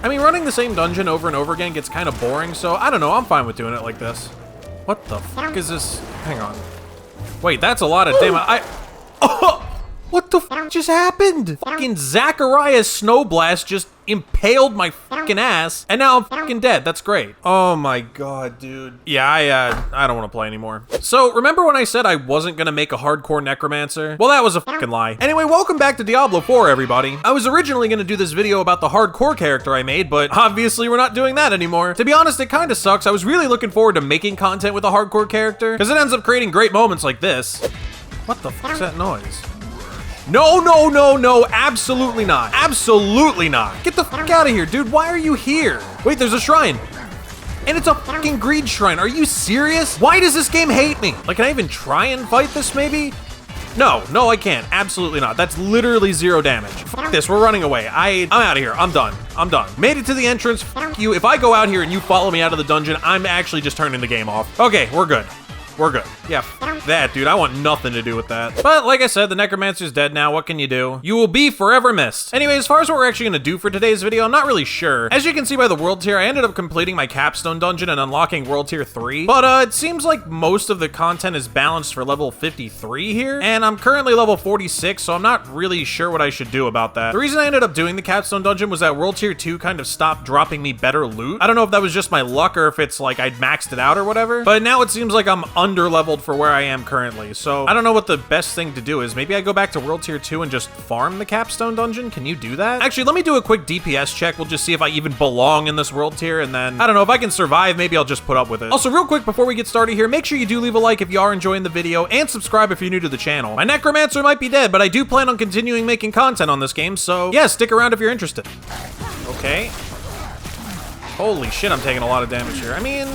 I mean, running the same dungeon over and over again gets kind of boring, so I don't know, I'm fine with doing it like this. What the fuck is this? Hang on. Wait, that's a lot of damage. Oh! What the fuck just happened? Fucking Zachariah's Snowblast just impaled my fucking ass, and now I'm fucking dead. That's great. Oh my god, dude. Yeah, I don't want to play anymore. So, remember when I said I wasn't gonna make a hardcore necromancer? Well, that was a fucking lie. Anyway, welcome back to Diablo 4, everybody. I was originally gonna do this video about the hardcore character I made, but obviously we're not doing that anymore. To be honest, it kinda sucks. I was really looking forward to making content with a hardcore character, because it ends up creating great moments like this. What the fuck's that noise? No, no, no, no, absolutely not. Absolutely not. Get the fuck out of here, dude. Why are you here? Wait, there's a shrine. And it's a fucking greed shrine. Are you serious? Why does this game hate me? Like, can I even try and fight this, maybe? No, no, I can't. Absolutely not. That's literally 0 damage. Fuck this, we're running away. I'm out of here. I'm done. I'm done. Made it to the entrance. Fuck you. If I go out here and you follow me out of the dungeon, I'm actually just turning the game off. Okay, we're good. We're good. Yeah, f that, dude. I want nothing to do with that. But like I said, the Necromancer's dead now. What can you do? You will be forever missed. Anyway, as far as what we're actually gonna do for today's video, I'm not really sure. As you can see by the world tier, I ended up completing my capstone dungeon and unlocking world tier 3. But it seems like most of the content is balanced for level 53 here. And I'm currently level 46, so I'm not really sure what I should do about that. The reason I ended up doing the capstone dungeon was that world tier 2 kind of stopped dropping me better loot. I don't know if that was just my luck or if it's like I'd maxed it out or whatever. But now it seems like I'm under-leveled for where I am currently, so I don't know what the best thing to do is. Maybe I go back to World Tier 2 and just farm the capstone dungeon? Can you do that? Actually, let me do a quick DPS check. We'll just see if I even belong in this world tier, and then, I don't know, if I can survive, maybe I'll just put up with it. Also, real quick, before we get started here, make sure you do leave a like if you are enjoying the video, and subscribe if you're new to the channel. My Necromancer might be dead, but I do plan on continuing making content on this game, so yeah, stick around if you're interested. Okay. Holy shit, I'm taking a lot of damage here. I mean,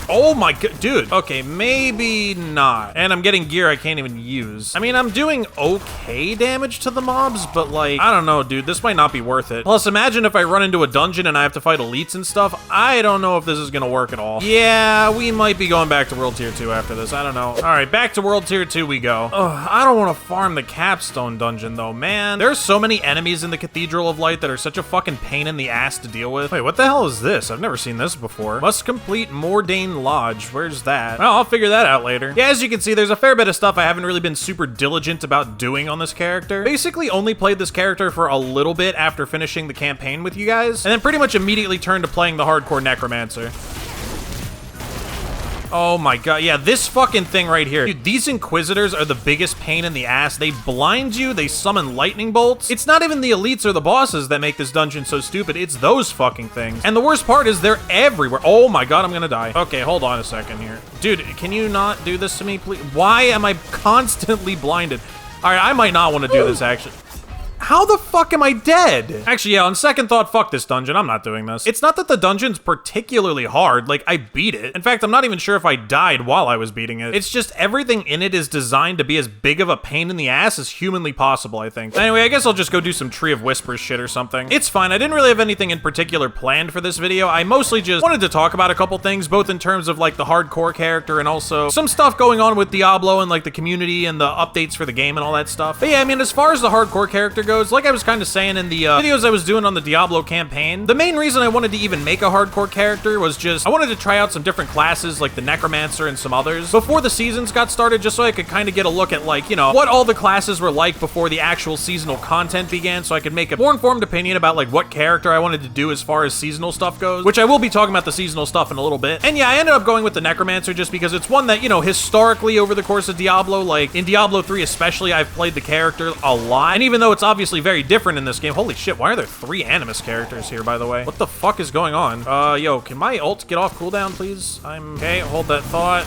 oh my god, dude. Okay, maybe not. And I'm getting gear I can't even use. I mean, I'm doing okay damage to the mobs, but like, I don't know, dude. This might not be worth it. Plus, imagine if I run into a dungeon and I have to fight elites and stuff. I don't know if this is gonna work at all. Yeah, we might be going back to World Tier 2 after this. I don't know. All right, back to World Tier 2 we go. Ugh, I don't want to farm the capstone dungeon though, man. There's so many enemies in the Cathedral of Light that are such a fucking pain in the ass to deal with. Wait, what the hell is this? I've never seen this before. Must complete Mordain Lodge. Where's that? Well, I'll figure that out later. Yeah, as you can see, there's a fair bit of stuff I haven't really been super diligent about doing on this character. Basically only played this character for a little bit after finishing the campaign with you guys, and then pretty much immediately turned to playing the hardcore necromancer. Oh my god, yeah, this fucking thing right here. Dude, these Inquisitors are the biggest pain in the ass. They blind you, they summon lightning bolts. It's not even the elites or the bosses that make this dungeon so stupid, it's those fucking things. And the worst part is they're everywhere. Oh my god, I'm gonna die. Okay, hold on a second here. Dude, can you not do this to me, please? Why am I constantly blinded? All right, I might not want to do this, actually. How the fuck am I dead? Actually, yeah, on second thought, fuck this dungeon. I'm not doing this. It's not that the dungeon's particularly hard. Like, I beat it. In fact, I'm not even sure if I died while I was beating it. It's just everything in it is designed to be as big of a pain in the ass as humanly possible, I think. Anyway, I guess I'll just go do some Tree of Whispers shit or something. It's fine. I didn't really have anything in particular planned for this video. I mostly just wanted to talk about a couple things, both in terms of, like, the hardcore character and also some stuff going on with Diablo and, like, the community and the updates for the game and all that stuff. But yeah, I mean, as far as the hardcore character goes, like I was kind of saying in the videos I was doing on the Diablo campaign, the main reason I wanted to even make a hardcore character was just I wanted to try out some different classes like the Necromancer and some others before the seasons got started, just so I could kind of get a look at, like, you know, what all the classes were like before the actual seasonal content began, so I could make a more informed opinion about, like, what character I wanted to do as far as seasonal stuff goes, which I will be talking about the seasonal stuff in a little bit. And yeah, I ended up going with the Necromancer just because it's one that, you know, historically over the course of Diablo, like in Diablo 3 especially, I've played the character a lot, and even though it's obviously very different in this game. Holy shit, why are there 3 Animus characters here, by the way? What the fuck is going on? Yo, can my ult get off cooldown, please? Okay, hold that thought.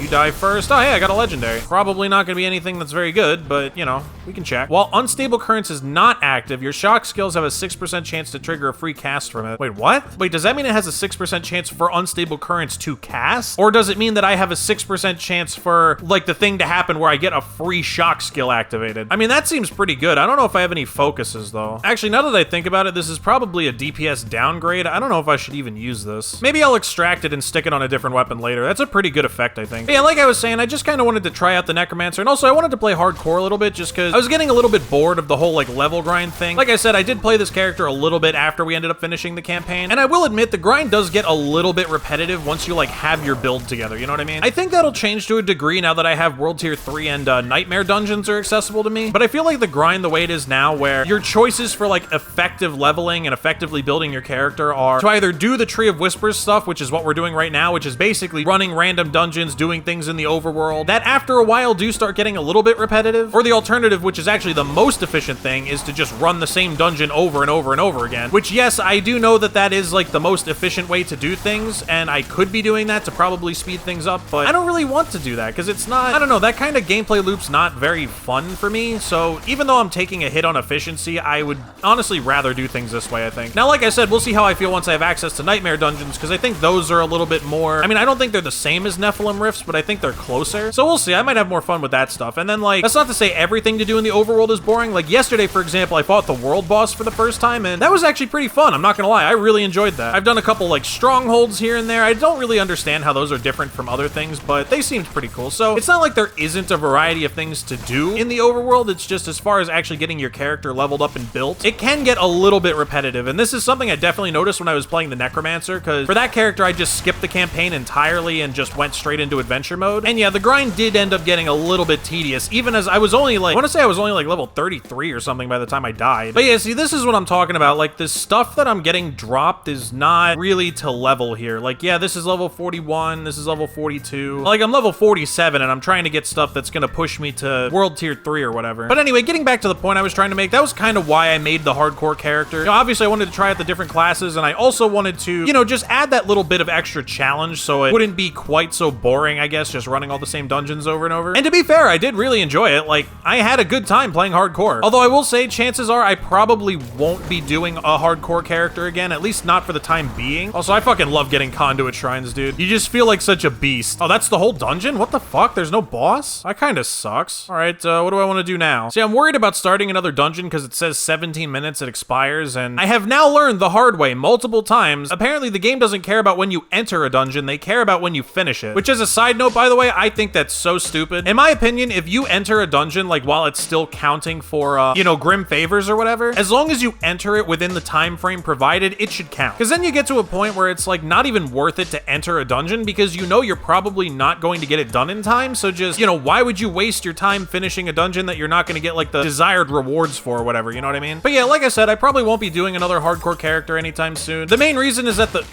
You die first. Oh, hey, I got a legendary. Probably not going to be anything that's very good, but, you know, we can check. While Unstable Currents is not active, your shock skills have a 6% chance to trigger a free cast from it. Wait, what? Wait, does that mean it has a 6% chance for Unstable Currents to cast? Or does it mean that I have a 6% chance for, like, the thing to happen where I get a free shock skill activated? I mean, that seems pretty good. I don't know if I have any focuses, though. Actually, now that I think about it, this is probably a DPS downgrade. I don't know if I should even use this. Maybe I'll extract it and stick it on a different weapon later. That's a pretty good effect, I think. think. But yeah, like I was saying, I just kind of wanted to try out the Necromancer, and also I wanted to play hardcore a little bit just because I was getting a little bit bored of the whole like level grind thing. Like I said, I did play this character a little bit after we ended up finishing the campaign, and I will admit the grind does get a little bit repetitive once you like have your build together, you know what I mean? I think that'll change to a degree now that I have World Tier 3 and Nightmare dungeons are accessible to me, but I feel like the grind the way it is now, where your choices for like effective leveling and effectively building your character are to either do the Tree of Whispers stuff, which is what we're doing right now, which is basically running random dungeons, doing things in the overworld, that after a while do start getting a little bit repetitive, or the alternative, which is actually the most efficient thing, is to just run the same dungeon over and over and over again, which yes, I do know that that is like the most efficient way to do things, and I could be doing that to probably speed things up, but I don't really want to do that because it's not, I don't know, that kind of gameplay loop's not very fun for me. So even though I'm taking a hit on efficiency, I would honestly rather do things this way, I think. Now, like I said, we'll see how I feel once I have access to Nightmare dungeons, because I think those are a little bit more, I mean, I don't think they're the same as Nephilim Rifts, but I think they're closer. So we'll see, I might have more fun with that stuff. And then like, that's not to say everything to do in the overworld is boring. Like yesterday, for example, I fought the world boss for the first time, and that was actually pretty fun. I'm not gonna lie, I really enjoyed that. I've done a couple like strongholds here and there. I don't really understand how those are different from other things, but they seemed pretty cool. So it's not like there isn't a variety of things to do in the overworld. It's just as far as actually getting your character leveled up and built, it can get a little bit repetitive. And this is something I definitely noticed when I was playing the Necromancer, because for that character, I just skipped the campaign entirely and just went straight into adventure mode. And yeah, the grind did end up getting a little bit tedious, even as I was only like, I want to say I was only like level 33 or something by the time I died. But yeah, see, this is what I'm talking about. Like, the stuff that I'm getting dropped is not really to level here. Like, yeah, this is level 41, this is level 42. Like, I'm level 47 and I'm trying to get stuff that's gonna push me to World Tier 3 or whatever. But anyway, getting back to the point I was trying to make, that was kind of why I made the hardcore character. You know, obviously I wanted to try out the different classes, and I also wanted to, you know, just add that little bit of extra challenge so it wouldn't be quite so boring, I guess, just running all the same dungeons over and over. And to be fair, I did really enjoy it. Like, I had a good time playing hardcore. Although I will say, chances are I probably won't be doing a hardcore character again, at least not for the time being. Also, I fucking love getting conduit shrines, dude. You just feel like such a beast. Oh, that's the whole dungeon? What the fuck? There's no boss? That kind of sucks. All right, what do I want to do now? See, I'm worried about starting another dungeon because it says 17 minutes it expires, and I have now learned the hard way multiple times. Apparently, the game doesn't care about when you enter a dungeon, they care about when you finish it. Which, as a side note, by the way, I think that's so stupid. In my opinion, if you enter a dungeon, like, while it's still counting for, you know, grim favors or whatever, as long as you enter it within the time frame provided, it should count. Because then you get to a point where it's, like, not even worth it to enter a dungeon because you know you're probably not going to get it done in time, so just, you know, why would you waste your time finishing a dungeon that you're not going to get, like, the desired rewards for or whatever, you know what I mean? But yeah, like I said, I probably won't be doing another hardcore character anytime soon. The main reason is that the...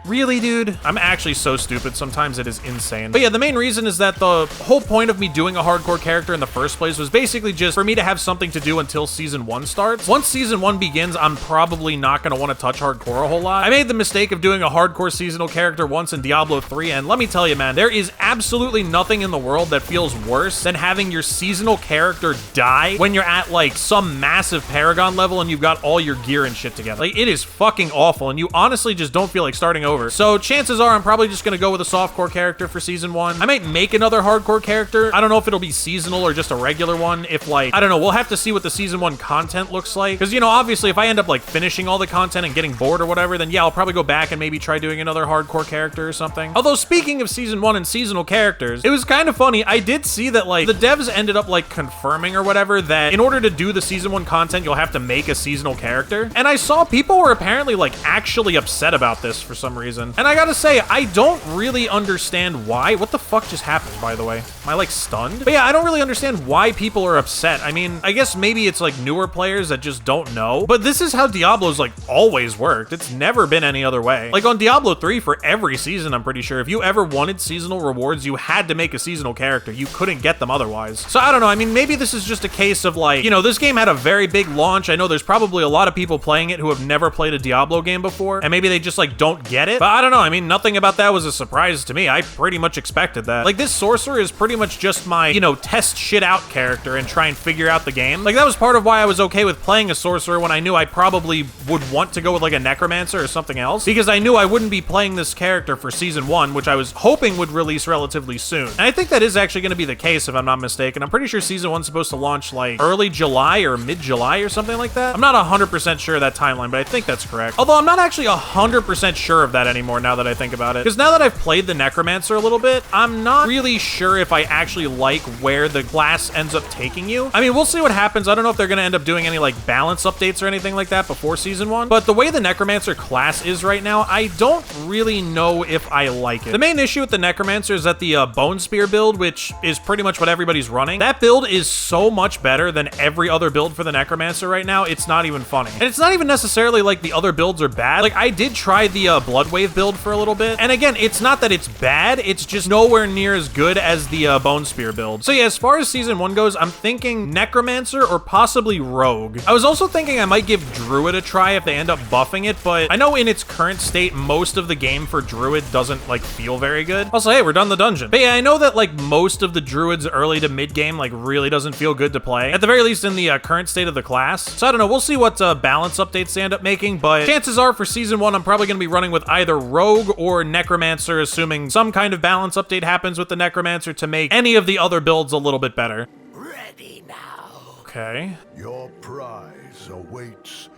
Really, dude? I'm actually so stupid. Sometimes it is insane. But yeah, the main reason is that the whole point of me doing a hardcore character in the first place was basically just for me to have something to do until Season 1 starts. Once Season 1 begins, I'm probably not going to want to touch hardcore a whole lot. I made the mistake of doing a hardcore seasonal character once in Diablo 3, and let me tell you, man, there is absolutely nothing in the world that feels worse than having your seasonal character die when you're at, like, some massive Paragon level and you've got all your gear and shit together. Like, it is fucking awful, and you honestly just don't feel like starting over. So chances are I'm probably just gonna go with a softcore character for Season 1. I might make another hardcore character. I don't know if it'll be seasonal or just a regular one. If, like, I don't know, we'll have to see what the Season 1 content looks like. Because, you know, obviously if I end up, like, finishing all the content and getting bored or whatever, then yeah, I'll probably go back and maybe try doing another hardcore character or something. Although, speaking of Season 1 and seasonal characters, it was kind of funny. I did see that, like, the devs ended up, like, confirming or whatever that in order to do the Season 1 content, you'll have to make a seasonal character. And I saw people were apparently, like, actually upset about this for some reason. And I gotta say, I don't really understand why. What the fuck just happened, by the way? Am I, like, stunned? But yeah, I don't really understand why people are upset. I mean, I guess maybe it's, like, newer players that just don't know. But this is how Diablo's, like, always worked. It's never been any other way. Like, on Diablo 3, for every season, I'm pretty sure, if you ever wanted seasonal rewards, you had to make a seasonal character. You couldn't get them otherwise. So I don't know. I mean, maybe this is just a case of, like, you know, this game had a very big launch. I know there's probably a lot of people playing it who have never played a Diablo game before, and maybe they just, like, don't get it. But I don't know. I mean, nothing about that was a surprise to me. I pretty much expected that. Like, this sorcerer is pretty much just my, you know, test shit out character and try and figure out the game. Like, that was part of why I was okay with playing a sorcerer when I knew I probably would want to go with, like, a necromancer or something else, because I knew I wouldn't be playing this character for Season 1, which I was hoping would release relatively soon. And I think that is actually going to be the case, if I'm not mistaken. I'm pretty sure Season 1's supposed to launch, like, early July or mid-July or something like that. I'm not 100% sure of that timeline, but I think that's correct. Although I'm not actually 100% sure of that that anymore now that I think about it. Because now that I've played the Necromancer a little bit, I'm not really sure if I actually like where the class ends up taking you. I mean, we'll see what happens. I don't know if they're going to end up doing any like balance updates or anything like that before season 1, but the way the Necromancer class is right now, I don't really know if I like it. The main issue with the Necromancer is that the Bone Spear build, which is pretty much what everybody's running, that build is so much better than every other build for the Necromancer right now, it's not even funny. And it's not even necessarily like the other builds are bad. Like, I did try the Bloodwave build for a little bit, and again, it's not that it's bad, it's just nowhere near as good as the Bone Spear build. So yeah, as far as season 1 goes, I'm thinking Necromancer or possibly Rogue. I was also thinking I might give Druid a try if they end up buffing it, but I know in its current state, most of the game for Druid doesn't like feel very good. Also, hey, we're done the dungeon. But yeah, I know that like most of the Druids early to mid game like really doesn't feel good to play, at the very least in the current state of the class. So I don't know, we'll see what balance updates they end up making, but chances are for season 1, I'm probably going to be running with either Rogue or Necromancer, assuming some kind of balance update happens with the Necromancer to make any of the other builds a little bit better. Ready now. Okay. Your prize awaits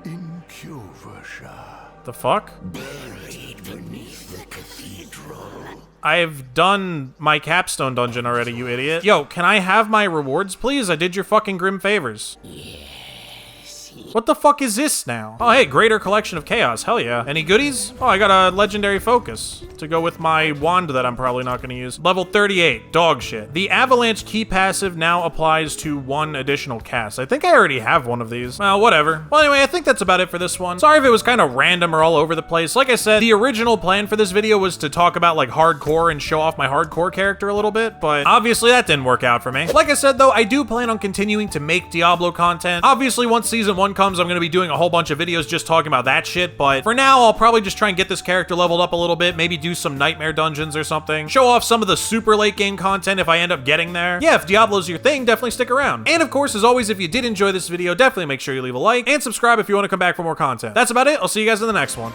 in Cuvasha. The fuck? Buried beneath the cathedral. I've done my capstone dungeon already, you idiot. Yo, can I have my rewards, please? I did your fucking grim favors. Yes. What the fuck is this now? Oh, hey, greater collection of chaos. Hell yeah. Any goodies? Oh, I got a legendary focus to go with my wand that I'm probably not going to use. Level 38. Dog shit. The avalanche key passive now applies to 1 additional cast. I think I already have one of these. Well, whatever. Well, anyway, I think that's about it for this one. Sorry if it was kind of random or all over the place. Like I said, the original plan for this video was to talk about like hardcore and show off my hardcore character a little bit, but obviously that didn't work out for me. Like I said, though, I do plan on continuing to make Diablo content. Obviously, once season 1 comes, I'm going to be doing a whole bunch of videos just talking about that shit, but for now, I'll probably just try and get this character leveled up a little bit, maybe do some nightmare dungeons or something, show off some of the super late game content if I end up getting there. Yeah, if Diablo's your thing, definitely stick around. And of course, as always, if you did enjoy this video, definitely make sure you leave a like and subscribe if you want to come back for more content. That's about it. I'll see you guys in the next one.